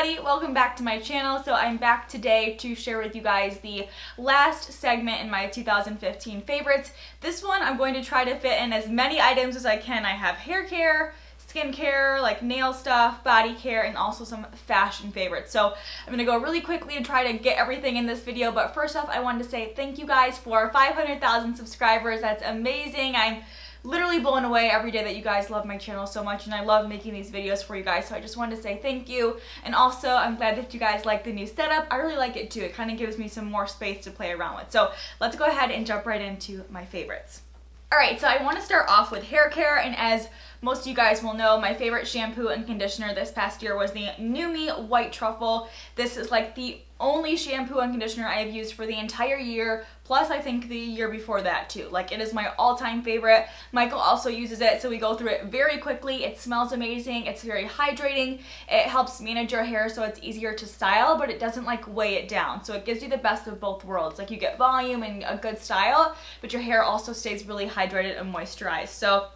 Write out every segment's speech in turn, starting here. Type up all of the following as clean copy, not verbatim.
everybody, welcome back to my channel. So I'm back today to share with you guys the last segment in my 2015 favorites. This one I'm going to try to fit in as many items as I can. I have hair care, skincare, like nail stuff, body care, and also some fashion favorites. So I'm gonna go really quickly and try to get everything in this video, but first off I wanted to say thank you guys for 500,000 subscribers. That's amazing. I'm literally blown away every day that you guys love my channel so much, and I love making these videos for you guys, so I just wanted to say thank you. And also I'm glad that you guys like the new setup. I really like it too. It kind of gives me some more space to play around with. So let's go ahead and jump right into my favorites. Alright, so I want to start off with hair care, and as most of you guys will know, my favorite shampoo and conditioner this past year was the New Me White Truffle. This is like the only shampoo and conditioner I have used for the entire year, plus I think the year before that too. Like, it is my all-time favorite. Michael also uses it, so we go through it very quickly. It smells amazing. It's very hydrating. It helps manage your hair so it's easier to style, but it doesn't like weigh it down. So it gives you the best of both worlds. Like, you get volume and a good style, but your hair also stays really hydrated and moisturized. So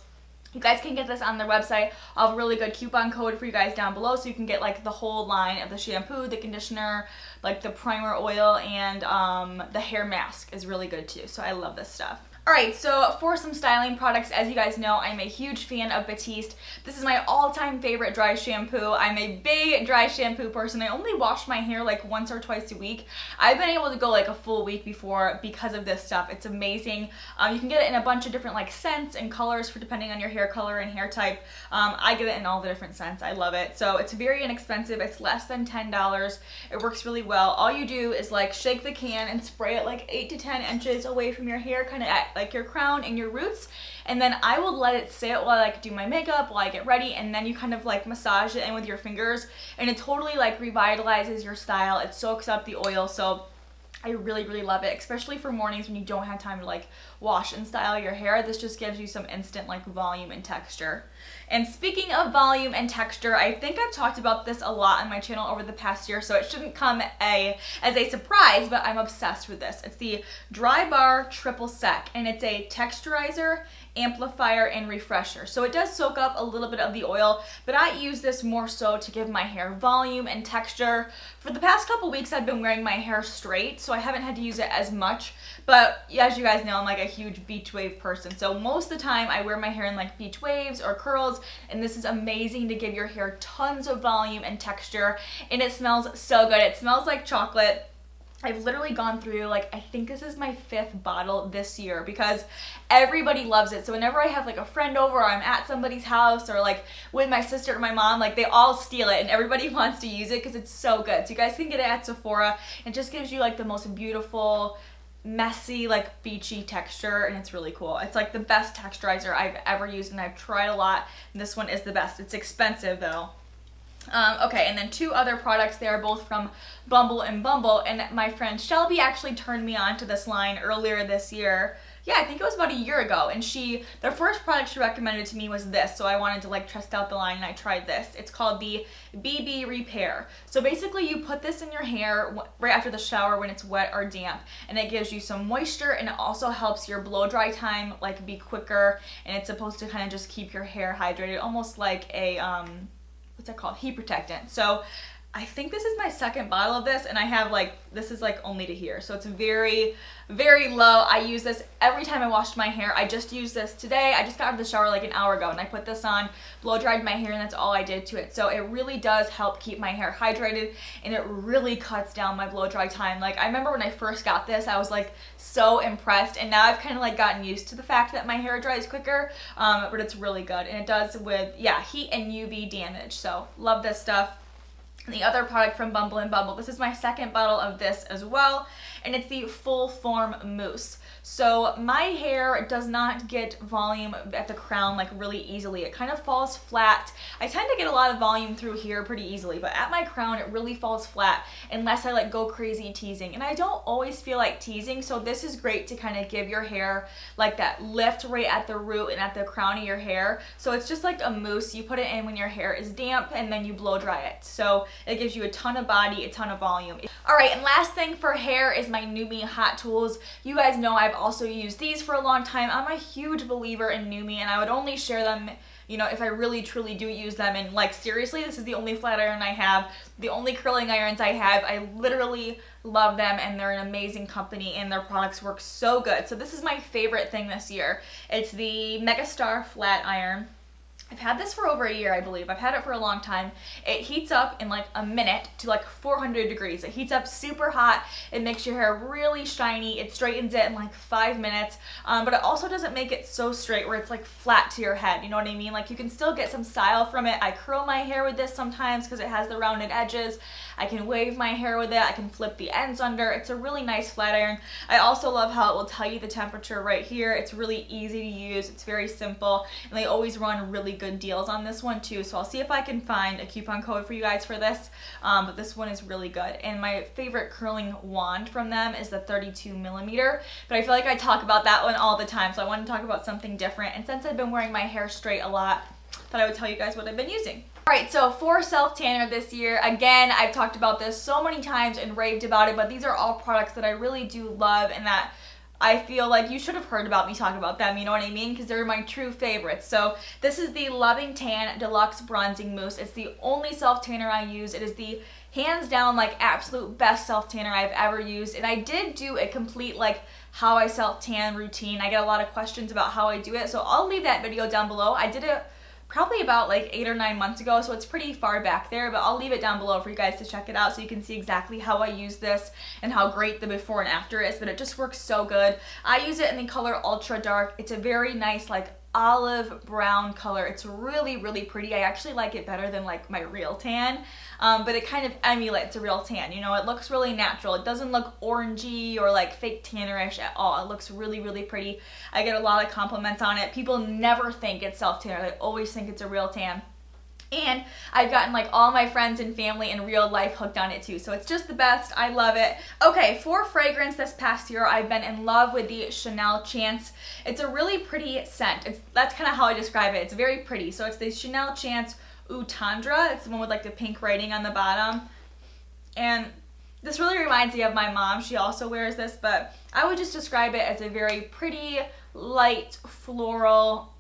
you guys can get this on their website. I'll have a really good coupon code for you guys down below, so you can get like the whole line of the shampoo, the conditioner, like the primer oil, and the hair mask is really good too. So I love this stuff. Alright, so for some styling products, as you guys know, I'm a huge fan of Batiste. This is my all-time favorite dry shampoo. I'm a big dry shampoo person. I only wash my hair like once or twice a week. I've been able to go like a full week before because of this stuff. It's amazing. You can get it in a bunch of different like scents and colors for depending on your hair color and hair type. I get it in all the different scents. I love it. So it's very inexpensive. It's less than $10. It works really well. All you do is like shake the can and spray it like 8 to 10 inches away from your hair, kind of at like your crown and your roots, and then I will let it sit while I like do my makeup, while I get ready, and then you kind of like massage it in with your fingers, and it totally like revitalizes your style. It soaks up the oil, so I really love it, especially for mornings when you don't have time to like wash and style your hair. This just gives you some instant like volume and texture. And speaking of volume and texture, I think I've talked about this a lot on my channel over the past year, so it shouldn't come as a surprise, but I'm obsessed with this. It's the Drybar Triple Sec, and it's a texturizer, amplifier, and refresher. So it does soak up a little bit of the oil, but I use this more so to give my hair volume and texture. For the past couple weeks I've been wearing my hair straight, so I haven't had to use it as much, but as you guys know, I'm like a huge beach wave person, so most of the time I wear my hair in like beach waves or curls, and this is amazing to give your hair tons of volume and texture, and it smells so good. It smells like chocolate. I've literally gone through, like, I think this is my 5th bottle this year because everybody loves it. So whenever I have like a friend over, or I'm at somebody's house, or like with my sister or my mom, like they all steal it and everybody wants to use it because it's so good. So you guys can get it at Sephora. It just gives you like the most beautiful, messy, like beachy texture, and it's really cool. It's like the best texturizer I've ever used, and I've tried a lot, and this one is the best. It's expensive though. Okay, and then 2 other products. They are both from Bumble and Bumble, and my friend Shelby actually turned me on to this line earlier this year. Yeah, I think it was about a year ago, and the first product she recommended to me was this, so I wanted to like test out the line, and I tried this. It's called the BB Repair. So basically you put this in your hair right after the shower when it's wet or damp, and it gives you some moisture, and it also helps your blow dry time like be quicker, and it's supposed to kind of just keep your hair hydrated, almost like a what's that called? Heat protectant. So I think this is my 2nd bottle of this, and I have like, this is like only to here. So it's very low. I use this every time I wash my hair. I just used this today. I just got out of the shower like an hour ago, and I put this on, blow dried my hair, and that's all I did to it. So it really does help keep my hair hydrated, and it really cuts down my blow dry time. Like, I remember when I first got this, I was like so impressed, and now I've kind of like gotten used to the fact that my hair dries quicker, but it's really good, and it does with, yeah, heat and UV damage. So love this stuff. And the other product from Bumble and Bumble, this is my 2nd bottle of this as well, and it's the Full Form Mousse. So my hair does not get volume at the crown like really easily. It kind of falls flat. I tend to get a lot of volume through here pretty easily, but at my crown it really falls flat unless I like go crazy teasing. And I don't always feel like teasing, so this is great to kind of give your hair like that lift right at the root and at the crown of your hair. So it's just like a mousse. You put it in when your hair is damp, and then you blow dry it. So it gives you a ton of body, a ton of volume. Alright, and last thing for hair is my New Me Hot Tools. You guys know I've also used these for a long time. I'm a huge believer in New Me, and I would only share them you know, if I really truly do use them. And like, seriously, this is the only flat iron I have, the only curling irons I have. I literally love them, and they're an amazing company, and their products work so good. So this is my favorite thing this year. It's the Megastar flat iron. I've had this for over a year, I believe. I've had it for a long time. It heats up in like a minute to like 400 degrees. It heats up super hot. It makes your hair really shiny. It straightens it in like 5 minutes. But it also doesn't make it so straight where it's like flat to your head. You know what I mean? Like, you can still get some style from it. I curl my hair with this sometimes because it has the rounded edges. I can wave my hair with it. I can flip the ends under. It's a really nice flat iron. I also love how it will tell you the temperature right here. It's really easy to use. It's very simple. And they always run really good deals on this one too. So I'll see if I can find a coupon code for you guys for this. But this one is really good. And my favorite curling wand from them is the 32 millimeter. But I feel like I talk about that one all the time. So I want to talk about something different. And since I've been wearing my hair straight a lot, I thought I would tell you guys what I've been using. Alright, so for self-tanner this year, again, I've talked about this so many times and raved about it, but these are all products that I really do love and that I feel like you should have heard about me talk about them, you know what I mean? Because they're my true favorites. So this is the Loving Tan Deluxe Bronzing Mousse. It's the only self-tanner I use. It is the hands down like absolute best self-tanner I've ever used. And I did do a complete like how I self-tan routine. I get a lot of questions about how I do it, so I'll leave that video down below. I did it probably about like 8 or 9 months ago, so it's pretty far back there, but I'll leave it down below for you guys to check it out so you can see exactly how I use this and how great the before and after is. But it just works so good. I use it in the color Ultra Dark. It's a very nice like olive brown color. It's really, really pretty. I actually like it better than like my real tan, but it kind of emulates a real tan. You know, it looks really natural. It doesn't look orangey or like fake tannerish at all. It looks really, really pretty. I get a lot of compliments on it. People never think it's self-tanner. They always think it's a real tan. And I've gotten like all my friends and family in real life hooked on it too. So it's just the best. I love it. Okay, for fragrance this past year, I've been in love with the Chanel Chance. It's a really pretty scent. That's kind of how I describe it. It's very pretty. So it's the Chanel Chance Eau Tendre. It's the one with like the pink writing on the bottom. And this really reminds me of my mom. She also wears this, but I would just describe it as a very pretty, light, floral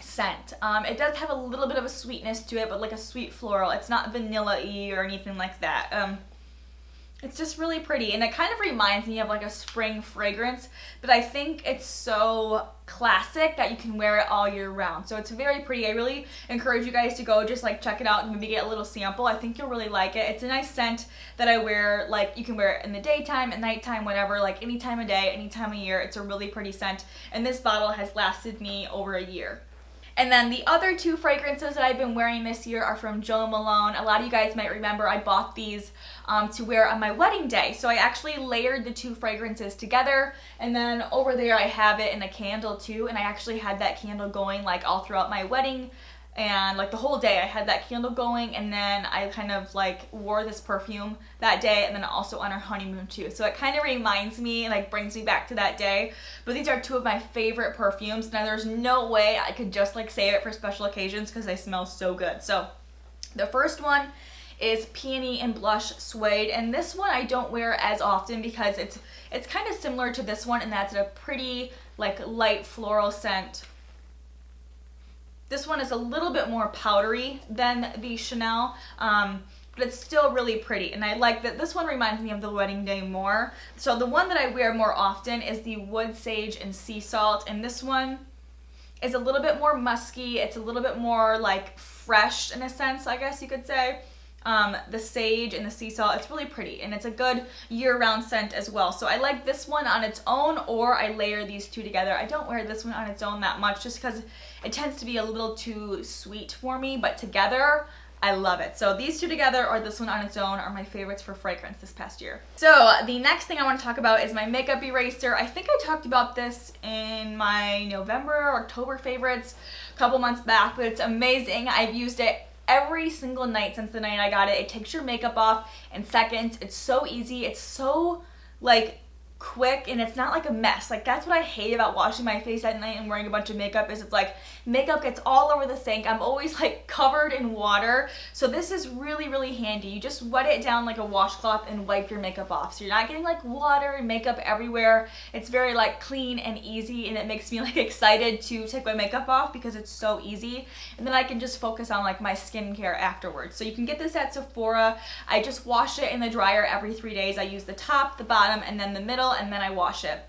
scent. It does have a little bit of a sweetness to it, but like a sweet floral. It's not vanilla-y or anything like that. It's just really pretty, and it kind of reminds me of like a spring fragrance, but I think it's so classic that you can wear it all year round. So it's very pretty. I really encourage you guys to go just like check it out and maybe get a little sample. I think you'll really like it. It's a nice scent that I wear, like you can wear it in the daytime, at nighttime, whatever, like any time of day, any time of year. It's a really pretty scent, and this bottle has lasted me over a year. And then the other two fragrances that I've been wearing this year are from Jo Malone. A lot of you guys might remember I bought these to wear on my wedding day. So I actually layered the two fragrances together, and then over there I have it in a candle too, and I actually had that candle going like all throughout my wedding. And like the whole day I had that candle going, and then I kind of like wore this perfume that day, and then also on our honeymoon too. So it kind of reminds me and like brings me back to that day. But these are two of my favorite perfumes. Now there's no way I could just like save it for special occasions because they smell so good. So the first one is Peony and Blush Suede, and this one I don't wear as often because it's kind of similar to this one, and that's a pretty like light floral scent. This one is a little bit more powdery than the Chanel, but it's still really pretty. And I like that this one reminds me of the wedding day more. So the one that I wear more often is the Wood Sage and Sea Salt. And this one is a little bit more musky. It's a little bit more like fresh in a sense, I guess you could say. The sage and the sea salt, it's really pretty, and it's a good year-round scent as well. So I like this one on its own, or I layer these two together. I don't wear this one on its own that much just because it tends to be a little too sweet for me, but together I love it. So these two together or this one on its own are my favorites for fragrance this past year. So the next thing I want to talk about is my makeup eraser. I think I talked about this in my November or October favorites a couple months back, but it's amazing. I've used it every single night since the night I got it. It takes your makeup off in seconds. It's so easy. It's so like quick, and it's not like a mess. Like that's what I hate about washing my face at night and wearing a bunch of makeup is it's like makeup gets all over the sink. I'm always like covered in water. So this is really, really handy. You just wet it down like a washcloth and wipe your makeup off. So you're not getting like water and makeup everywhere. It's very like clean and easy, and it makes me like excited to take my makeup off because it's so easy. And then I can just focus on like my skincare afterwards. So you can get this at Sephora. I just wash it in the dryer every 3 days. I use the top, the bottom, and then the middle, and then I wash it.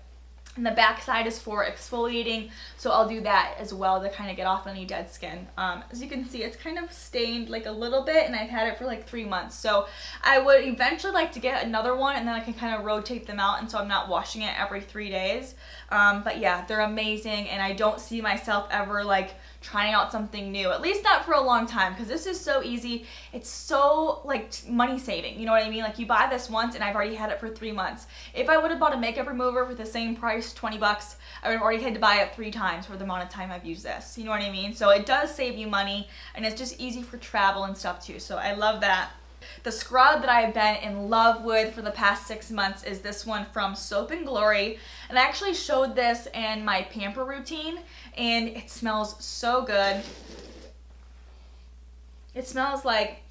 And the back side is for exfoliating, so I'll do that as well to kind of get off any dead skin. As you can see, it's kind of stained like a little bit, and I've had it for like 3 months. So I would eventually like to get another one, and then I can kind of rotate them out, and so I'm not washing it every 3 days. But yeah, they're amazing, and I don't see myself ever like trying out something new, at least not for a long time, because this is so easy. It's so like money saving, you know what I mean? Like you buy this once and I've already had it for 3 months. If I would have bought a makeup remover for the same price, 20 bucks, I would have already had to buy it 3 times for the amount of time I've used this, you know what I mean? So it does save you money, and it's just easy for travel and stuff too, so I love that. The scrub that I've been in love with for the past 6 months is this one from Soap & Glory. And I actually showed this in my pamper routine, and it smells so good. It smells like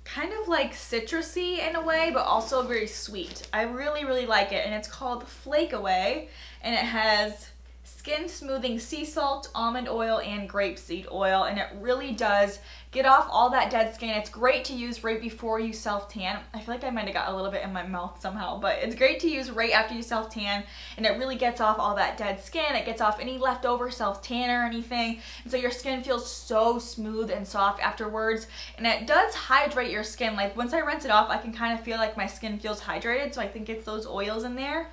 kind of like citrusy in a way, but also very sweet. I really, really like it, and it's called Flake Away, and it has skin smoothing sea salt, almond oil, and grapeseed oil, and it really does get off all that dead skin. It's great to use right before you self-tan. I feel like I might have got a little bit in my mouth somehow, but it's great to use right after you self-tan, and it really gets off all that dead skin. It gets off any leftover self-tan or anything, and so your skin feels so smooth and soft afterwards, and it does hydrate your skin. Like once I rinse it off, I can kind of feel like my skin feels hydrated, so I think it's those oils in there.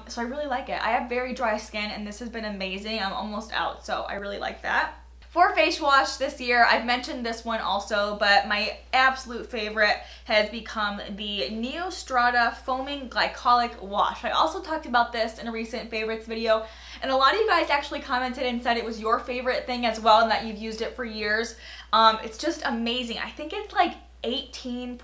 So I really like it. I have very dry skin, and this has been amazing. I'm almost out, so I really like that. For face wash this year, I've mentioned this one also, but my absolute favorite has become the Neostrata Foaming Glycolic Wash. I also talked about this in a recent favorites video, and a lot of you guys actually commented and said it was your favorite thing as well, and that you've used it for years. It's just amazing. I think it's like 18%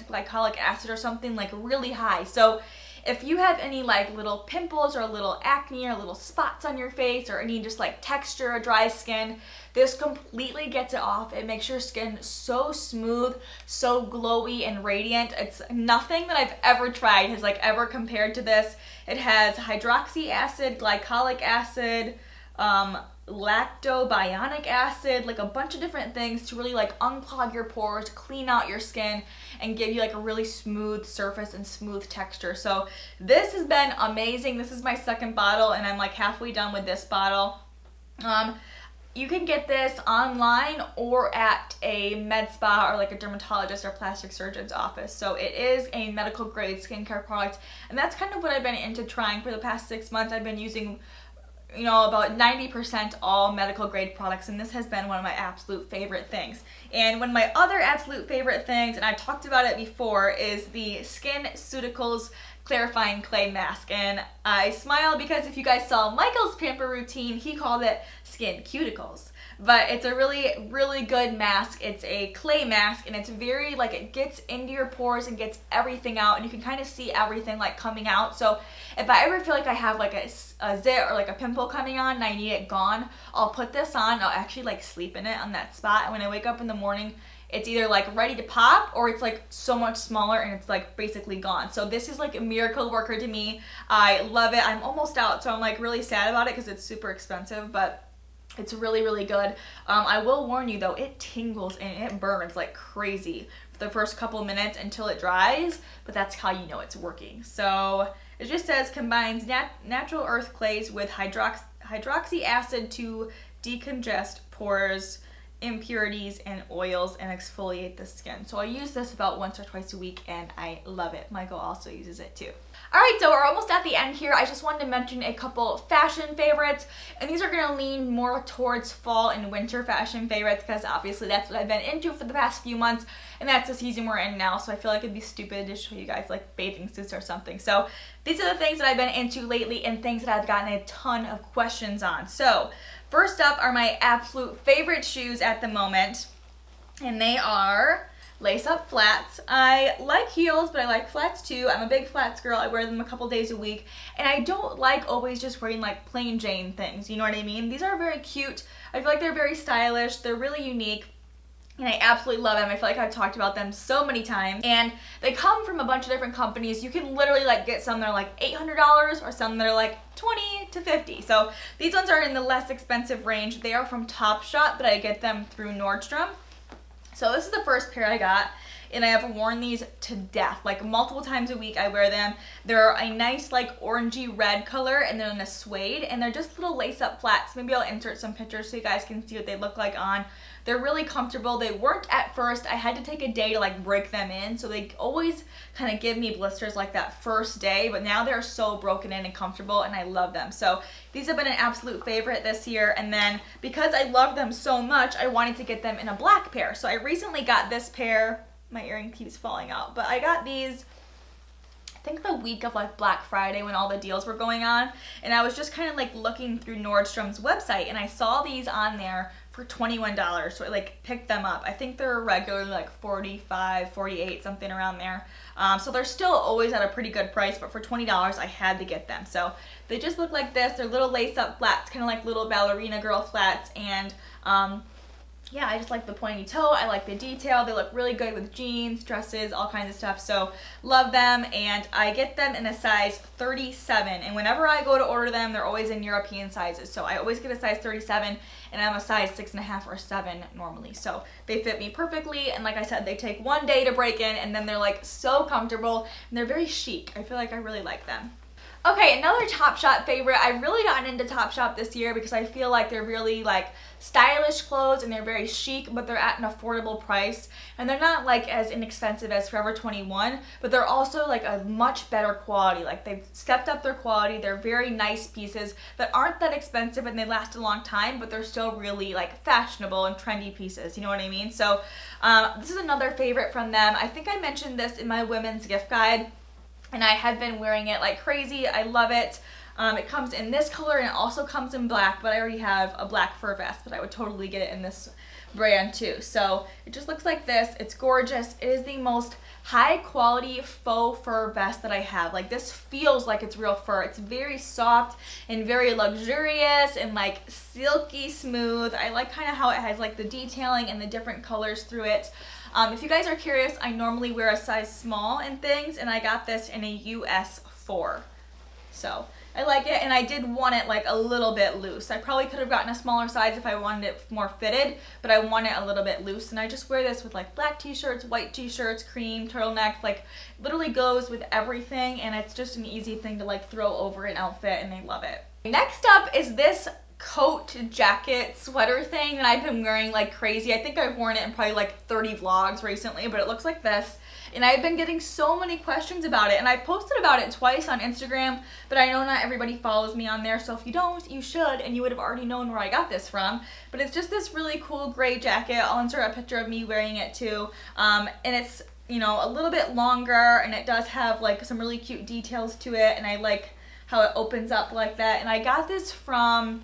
glycolic acid or something, like really high. So if you have any like little pimples or little acne or little spots on your face or any just like texture or dry skin, this completely gets it off. It makes your skin so smooth, so glowy and radiant. It's nothing that I've ever tried has like ever compared to this. It has hydroxy acid, glycolic acid, lactobionic acid, like a bunch of different things to really like unclog your pores, clean out your skin, and give you like a really smooth surface and smooth texture. So this has been amazing. This is my second bottle, and I'm like halfway done with this bottle. You can get this online or at a med spa or like a dermatologist or plastic surgeon's office. So it is a medical grade skincare product, and that's kind of what I've been into trying for the past 6 months. I've been using, you know, about 90% all medical grade products, and this has been one of my absolute favorite things. And one of my other absolute favorite things, and I talked about it before, is the SkinCeuticals Clarifying Clay Mask. And I smile because if you guys saw Michael's pamper routine, he called it Skin Cuticles. But it's a really, really good mask. It's a clay mask, and it's very, like, it gets into your pores and gets everything out, and you can kind of see everything, like, coming out. So if I ever feel like I have, like, a zit or, like, a pimple coming on and I need it gone, I'll put this on. I'll actually, like, sleep in it on that spot, and when I wake up in the morning, it's either, like, ready to pop, or it's, like, so much smaller and it's, like, basically gone. So this is, like, a miracle worker to me. I love it. I'm almost out, so I'm, like, really sad about it because it's super expensive, but it's really, really good. I will warn you though, it tingles and it burns like crazy for the first couple minutes until it dries, but that's how you know it's working. So it just says combines natural earth clays with hydroxy acid to decongest pores, impurities, and oils, and exfoliate the skin. So I use this about once or twice a week, and I love it. Michael also uses it too. Alright, so we're almost at the end here. I just wanted to mention a couple fashion favorites, and these are going to lean more towards fall and winter fashion favorites because obviously that's what I've been into for the past few months, and that's the season we're in now, so I feel like it'd be stupid to show you guys like bathing suits or something. So these are the things that I've been into lately and things that I've gotten a ton of questions on. So first up are my absolute favorite shoes at the moment, and they are lace-up flats. I like heels, but I like flats too. I'm a big flats girl. I wear them a couple days a week, and I don't like always just wearing like plain Jane things, you know what I mean? These are very cute. I feel like they're very stylish. They're really unique. And I absolutely love them. I feel like I've talked about them so many times. And they come from a bunch of different companies. You can literally like get some that are like $800 or some that are like $20 to $50. So these ones are in the less expensive range. They are from Topshop, but I get them through Nordstrom. So this is the first pair I got, and I have worn these to death. Like multiple times a week I wear them. They're a nice like orangey red color, and they're in a suede, and they're just little lace-up flats. Maybe I'll insert some pictures so you guys can see what they look like on. They're really comfortable. They weren't at first. I had to take a day to like break them in, so they always kind of give me blisters like that first day, but now they're so broken in and comfortable, and I love them. So these have been an absolute favorite this year, and then because I love them so much, I wanted to get them in a black pair. So I recently got this pair. My earring keeps falling out, but I got these I think the week of like Black Friday when all the deals were going on, and I was just kind of like looking through Nordstrom's website, and I saw these on there for $21, so I like picked them up. I think they're regularly like $45, $48, something around there. So they're still always at a pretty good price, but for $20 I had to get them. So they just look like this. They're little lace-up flats, kind of like little ballerina girl flats, and yeah, I just like the pointy toe. I like the detail. They look really good with jeans, dresses, all kinds of stuff. So love them, and I get them in a size 37. And whenever I go to order them, they're always in European sizes. So I always get a size 37, and I'm a size 6.5 or 7 normally. So they fit me perfectly, and like I said, they take one day to break in, and then they're like so comfortable, and they're very chic. I feel like I really like them. Okay, another Topshop favorite. I've really gotten into Topshop this year because I feel like they're really like stylish clothes, and they're very chic, but they're at an affordable price, and they're not like as inexpensive as Forever 21, but they're also like a much better quality. Like they've stepped up their quality. They're very nice pieces that aren't that expensive, and they last a long time, but they're still really like fashionable and trendy pieces, you know what I mean? So this is another favorite from them. I think I mentioned this in my women's gift guide, and I have been wearing it like crazy. I love it. It comes in this color, and it also comes in black, but I already have a black fur vest, but I would totally get it in this brand too. So it just looks like this. It's gorgeous. It is the most high quality faux fur vest that I have. Like this feels like it's real fur. It's very soft and very luxurious and like silky smooth. I like kind of how it has like the detailing and the different colors through it. If you guys are curious, I normally wear a size small in things, and I got this in a US 4. So I like it, and I did want it like a little bit loose. I probably could have gotten a smaller size if I wanted it more fitted, but I want it a little bit loose, and I just wear this with like black t-shirts, white t-shirts, cream, turtlenecks, like literally goes with everything, and it's just an easy thing to like throw over an outfit, and I love it. Next up is this coat, jacket, sweater thing that I've been wearing like crazy. I think I've worn it in probably like 30 vlogs recently, but it looks like this. And I've been getting so many questions about it, and I posted about it twice on Instagram, but I know not everybody follows me on there, so if you don't, you should, and you would have already known where I got this from. But it's just this really cool gray jacket. I'll insert a picture of me wearing it too. And it's, you know, a little bit longer, and it does have like some really cute details to it, and I like how it opens up like that. And I got this from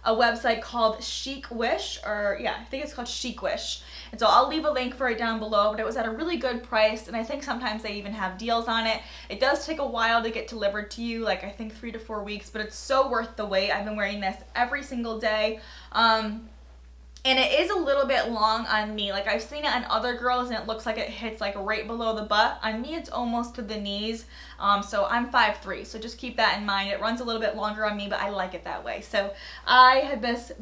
a website called Chic Wish, or yeah, I think it's called Chic Wish. And so I'll leave a link for it down below, but it was at a really good price, and I think sometimes they even have deals on it. It does take a while to get delivered to you, like I think 3 to 4 weeks, but it's so worth the wait. I've been wearing this every single day. And it is a little bit long on me. Like I've seen it on other girls, and it looks like it hits like right below the butt. On me, it's almost to the knees. So I'm 5'3", so just keep that in mind. It runs a little bit longer on me, but I like it that way. So I have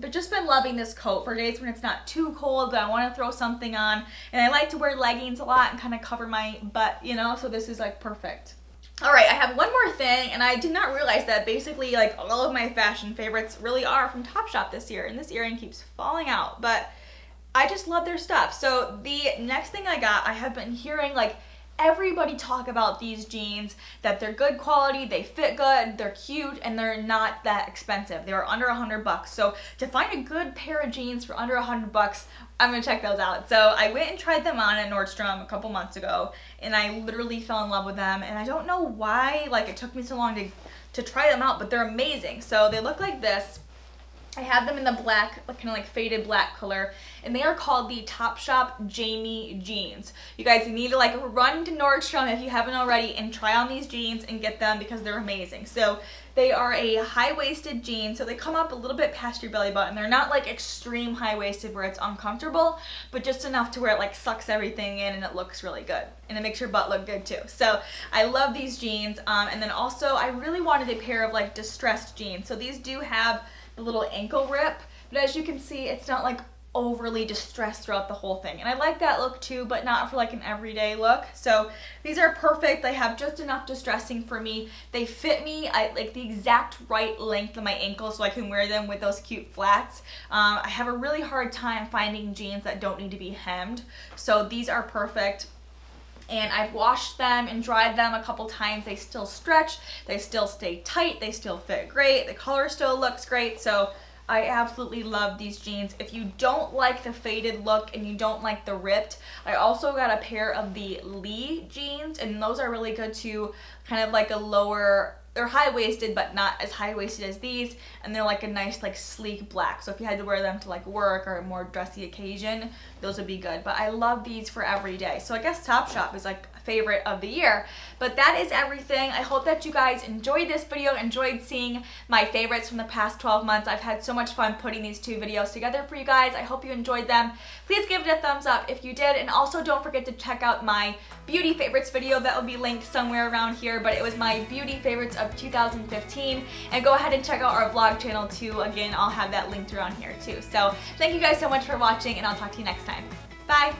just been loving this coat for days when it's not too cold, but I want to throw something on. And I like to wear leggings a lot and kind of cover my butt, you know, so this is like perfect. Alright, I have one more thing, and I did not realize that basically like all of my fashion favorites really are from Topshop this year, and this earring keeps falling out, but I just love their stuff. So the next thing I got, I have been hearing like everybody talk about these jeans, that they're good quality, they fit good, they're cute, and they're not that expensive. They're under $100. So to find a good pair of jeans for under $100, I'm gonna check those out. So I went and tried them on at Nordstrom a couple months ago, and I literally fell in love with them, and I don't know why like it took me so long to try them out, but they're amazing. So they look like this. I have them in the black, kind of like faded black color, and they are called the Topshop Jamie jeans. You guys need to like run to Nordstrom if you haven't already and try on these jeans and get them because they're amazing. So they are a high-waisted jean, so they come up a little bit past your belly button. They're not like extreme high-waisted where it's uncomfortable, but just enough to where it like sucks everything in and it looks really good. And it makes your butt look good too. So I love these jeans. And then also I really wanted a pair of like distressed jeans. So these do have the little ankle rip, but as you can see, it's not like overly distressed throughout the whole thing. And I like that look too, but not for like an everyday look. So these are perfect. They have just enough distressing for me. They fit me at like the exact right length of my ankles so I can wear them with those cute flats. I have a really hard time finding jeans that don't need to be hemmed. So these are perfect. And I've washed them and dried them a couple times. They still stretch, they still stay tight, they still fit great, the color still looks great. So I absolutely love these jeans. If you don't like the faded look and you don't like the ripped, I also got a pair of the Lee jeans, and those are really good too. Kind of like a lower, they're high-waisted but not as high-waisted as these, and they're like a nice like sleek black. So if you had to wear them to like work or a more dressy occasion, those would be good. But I love these for every day. So I guess Topshop is like a favorite of the year. But that is everything. I hope that you guys enjoyed this video, enjoyed seeing my favorites from the past 12 months. I've had so much fun putting these two videos together for you guys. I hope you enjoyed them. Please give it a thumbs up if you did, and also don't forget to check out my beauty favorites video that will be linked somewhere around here, but it was my beauty favorites of 2015, and go ahead and check out our vlog channel too. Again, I'll have that linked around here too. So thank you guys so much for watching, and I'll talk to you next time. Bye!